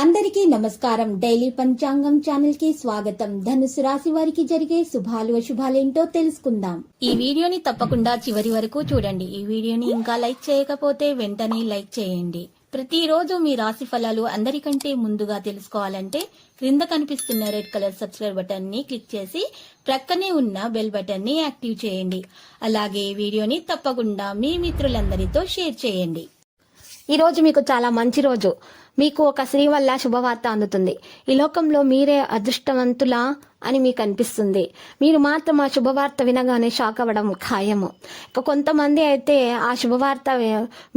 అందరికీ నమస్కారం. డైలీ పంచాంగం ఛానల్ కి స్వాగతం. ధనుసు రాశి వారికి జరిగే శుభాలు అశుభాలేంటో తెలుసుకుందాం. ఈ వీడియోని తప్పకుండా చివరి వరకు చూడండి. ఈ వీడియోని ఇంకా లైక్ చేయకపోతే వెంటనే లైక్ చేయండి. ప్రతిరోజు మీ రాశి ఫలాలు అందరికంటే ముందుగా తెలుసుకోవాలంటే క్రింద కనిపిస్తున్న రెడ్ కలర్ సబ్స్క్రైబ్ బటన్ ని క్లిక్ చేసి ప్రక్కనే ఉన్న బెల్ బటన్ ని యాక్టివ్ చేయండి. అలాగే వీడియోని తప్పకుండా మీ మిత్రులందరితో షేర్ చేయండి. ఈ రోజు మీకు చాలా మంచి రోజు. మీకు ఒక స్త్రీ వల్ల శుభవార్త అందుతుంది. ఈ లోకంలో మీరే అదృష్టవంతులా అని మీకు అనిపిస్తుంది. మీరు మాత్రం ఆ శుభవార్త వినగానే షాక్ అవ్వడం ఖాయము. ఇక కొంతమంది అయితే ఆ శుభవార్త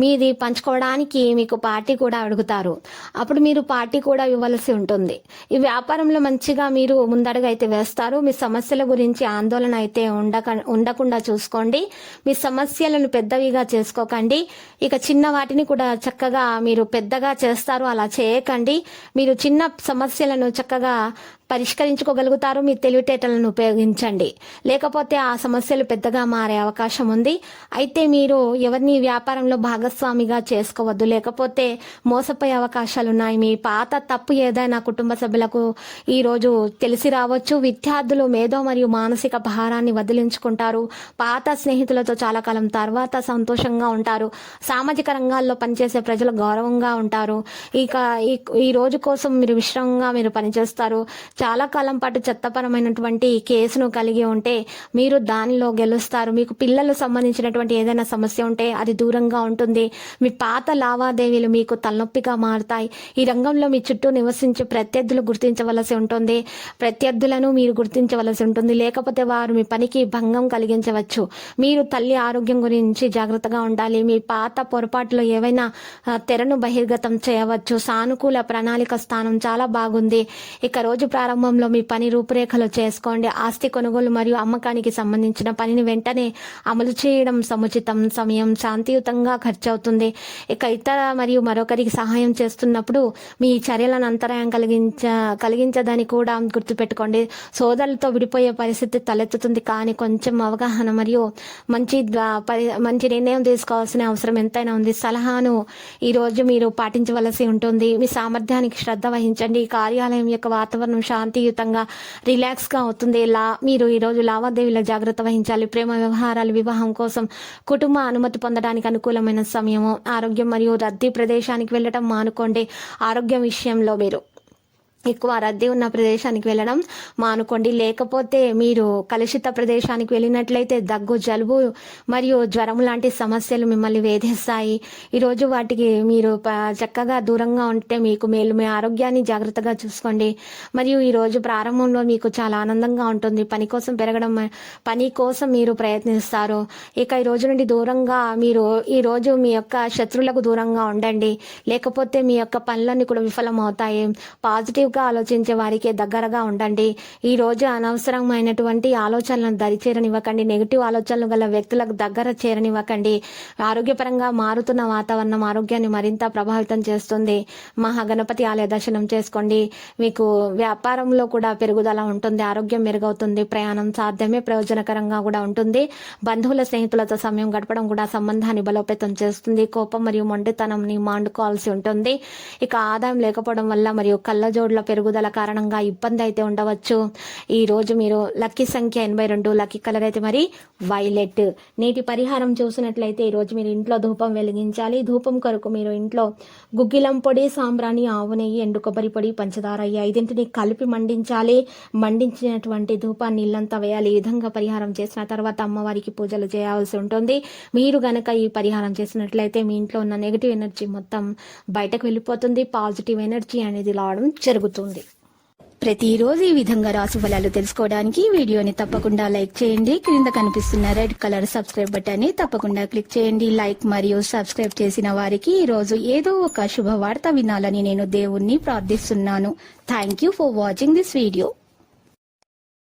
మీది పంచుకోవడానికి మీకు పార్టీ కూడా అడుగుతారు. అప్పుడు మీరు పార్టీ కూడా ఇవ్వాల్సి ఉంటుంది. ఈ వ్యాపారంలో మంచిగా మీరు ముందడుగు అయితే వేస్తారు. మీ సమస్యల గురించి ఆందోళన అయితే ఉండకుండా చూసుకోండి. మీ సమస్యలను పెద్దవిగా చేసుకోకండి. ఇక చిన్న వాటిని కూడా చక్కగా మీరు పెద్దగా చేస్తారు. అలా చేయకండి. మీరు చిన్న సమస్యలను చక్కగా పరిష్కరించుకోగలుగుతారు. మీ తెలివితేటలను ఉపయోగించండి. లేకపోతే ఆ సమస్యలు పెద్దగా మారే అవకాశం ఉంది. అయితే మీరు ఎవరిని వ్యాపారంలో భాగస్వామిగా చేసుకోవద్దు. లేకపోతే మోసపోయే అవకాశాలు ఉన్నాయి. మీ పాత తప్పు ఏదైనా కుటుంబ సభ్యులకు ఈ రోజు తెలిసి రావచ్చు. విద్యార్థులు మేధో మరియు మానసిక భారాన్ని వదిలించుకుంటారు. పాత స్నేహితులతో చాలా కాలం తర్వాత సంతోషంగా ఉంటారు. సామాజిక రంగాల్లో పనిచేసే ప్రజలు గౌరవంగా ఉంటారు. ఇక ఈ రోజు కోసం మీరు విశ్రామంగా మీరు పనిచేస్తారు. చాలా కాలం పాటు చట్టపరమైనటువంటి కేసును కలిగి ఉంటే మీరు దానిలో గెలుస్తారు. మీకు పిల్లలు సంబంధించినటువంటి ఏదైనా సమస్య ఉంటే అది దూరంగా ఉంటుంది. మీ పాత లావాదేవీలు మీకు తలనొప్పిగా మారుతాయి. ఈ రంగంలో మీ చుట్టూ నివసించే ప్రత్యర్థులు గుర్తించవలసి ఉంటుంది. ప్రత్యర్థులను మీరు గుర్తించవలసి ఉంటుంది. లేకపోతే వారు మీ పనికి భంగం కలిగించవచ్చు. మీరు తల్లి ఆరోగ్యం గురించి జాగ్రత్తగా ఉండాలి. మీ పాత పొరపాట్లు ఏవైనా తెరను బహిర్గతం చేయవచ్చు. సానుకూల ప్రణాళిక స్థానం చాలా బాగుంది. ఇక రోజు ప్రారంభంలో మీ పని రూపురేఖలు చేసుకోండి. ఆస్తి కొనుగోలు మరియు అమ్మకానికి సంబంధించిన పనిని వెంటనే అమలు చేయడం సముచితం. సమయం శాంతియుతంగా ఖర్చు అవుతుంది. ఇక ఇతర మరియు మరొకరికి సహాయం చేస్తున్నప్పుడు మీ చర్యలను అంతరాయం కలిగించదని కూడా గుర్తుపెట్టుకోండి. సోదరులతో విడిపోయే పరిస్థితి తలెత్తుతుంది. కానీ కొంచెం అవగాహన మరియు మంచి నిర్ణయం తీసుకోవాల్సిన అవసరం ఎంతైనా ఉంది. సలహాను ఈ రోజు మీరు పాటించవలసి ఉంటుంది. మీ సామర్థ్యానికి శ్రద్ధ వహించండి. కార్యాలయం యొక్క వాతావరణం శాంతియుతంగా రిలాక్స్ గా అవుతుంది. మీరు ఈ రోజు లావాదేవీల జాగ్రత్త వహించాలి. ప్రేమ వ్యవహారాలు వివాహం కోసం కుటుంబ అనుమతి పొందడానికి అనుకూలమైన సమయము. ఆరోగ్యం మరియు రద్దీ ప్రదేశానికి వెళ్ళటం మానుకోండి. ఆరోగ్యం విషయంలో మీరు ఎక్కువ రద్దీ ఉన్న ప్రదేశానికి వెళ్ళడం మానుకోండి. లేకపోతే మీరు కలుషిత ప్రదేశానికి వెళ్ళినట్లయితే దగ్గు, జలుబు మరియు జ్వరం లాంటి సమస్యలు మిమ్మల్ని వేధిస్తాయి. ఈరోజు వాటికి మీరు చక్కగా దూరంగా ఉంటే మీకు మేలు. మీ ఆరోగ్యాన్ని జాగ్రత్తగా చూసుకోండి. మరియు ఈరోజు ప్రారంభంలో మీకు చాలా ఆనందంగా ఉంటుంది. పని కోసం మీరు ప్రయత్నిస్తారు. ఇక ఈ రోజు నుండి దూరంగా మీరు ఈ రోజు మీ యొక్క శత్రువులకు దూరంగా ఉండండి. లేకపోతే మీ యొక్క పనులన్నీ కూడా విఫలమవుతాయి. పాజిటివ్ ఆలోచించే వారికి దగ్గరగా ఉండండి. ఈ రోజు అనవసరమైనటువంటి ఆలోచనలను దరిచేరనివ్వకండి. నెగిటివ్ ఆలోచనలు గల వ్యక్తులకు దగ్గర చేరనివ్వకండి. ఆరోగ్యపరంగా మారుతున్న వాతావరణం ఆరోగ్యాన్ని మరింత ప్రభావితం చేస్తుంది. మహాగణపతి ఆలయ దర్శనం చేసుకోండి. మీకు వ్యాపారంలో కూడా పెరుగుదల ఉంటుంది. ఆరోగ్యం మెరుగవుతుంది. ప్రయాణం సాధ్యమే, ప్రయోజనకరంగా కూడా ఉంటుంది. బంధువుల స్నేహితులతో సమయం గడపడం కూడా సంబంధాన్ని బలోపేతం చేస్తుంది. కోపం మరియు మొండితనంని మాండుకోవాల్సి ఉంటుంది. ఇక ఆదాయం లేకపోవడం వల్ల మరియు కళ్ళజోడ్ల పెరుగుదల కారణంగా ఇబ్బంది అయితే ఉండవచ్చు. ఈ రోజు మీరు లక్కీ సంఖ్య 82, లక్కీ కలర్ అయితే మరి వైలెట్. నేటి పరిహారం చూసినట్లయితే ఈ రోజు మీరు ఇంట్లో ధూపం వెలిగించాలి. ధూపం కొరకు మీరు ఇంట్లో గుగ్గిలం పొడి, సాంబ్రాణి, ఆవు నెయ్యి, ఎండు కొబ్బరి పొడి, పంచదార ఈ 5ంటిని కలిపి మండించాలి. మండించినటువంటి ధూపాన్ని ఇల్లంతా వేయాలి. ఈ విధంగా పరిహారం చేసిన తర్వాత అమ్మవారికి పూజలు చేయాల్సి ఉంటుంది. మీరు గనక ఈ పరిహారం చేసినట్లయితే మీ ఇంట్లో ఉన్న నెగిటివ్ ఎనర్జీ మొత్తం బయటకు వెళ్ళిపోతుంది. పాజిటివ్ ఎనర్జీ అనేది రావడం జరుగుతుంది. ప్రతిరోజు ఈ విధంగా రాశి ఫలాలు తెలుసుకోవడానికి వీడియోని తప్పకుండా లైక్ చేయండి. క్రింద కనిపిస్తున్న రెడ్ కలర్ సబ్స్క్రైబ్ బటన్ ని తప్పకుండా క్లిక్ చేయండి. లైక్ మరియు సబ్స్క్రైబ్ చేసిన వారికి ఈ రోజు ఏదో ఒక శుభవార్త వినాలని నేను దేవుణ్ణి ప్రార్థిస్తున్నాను. Thank you for watching this video.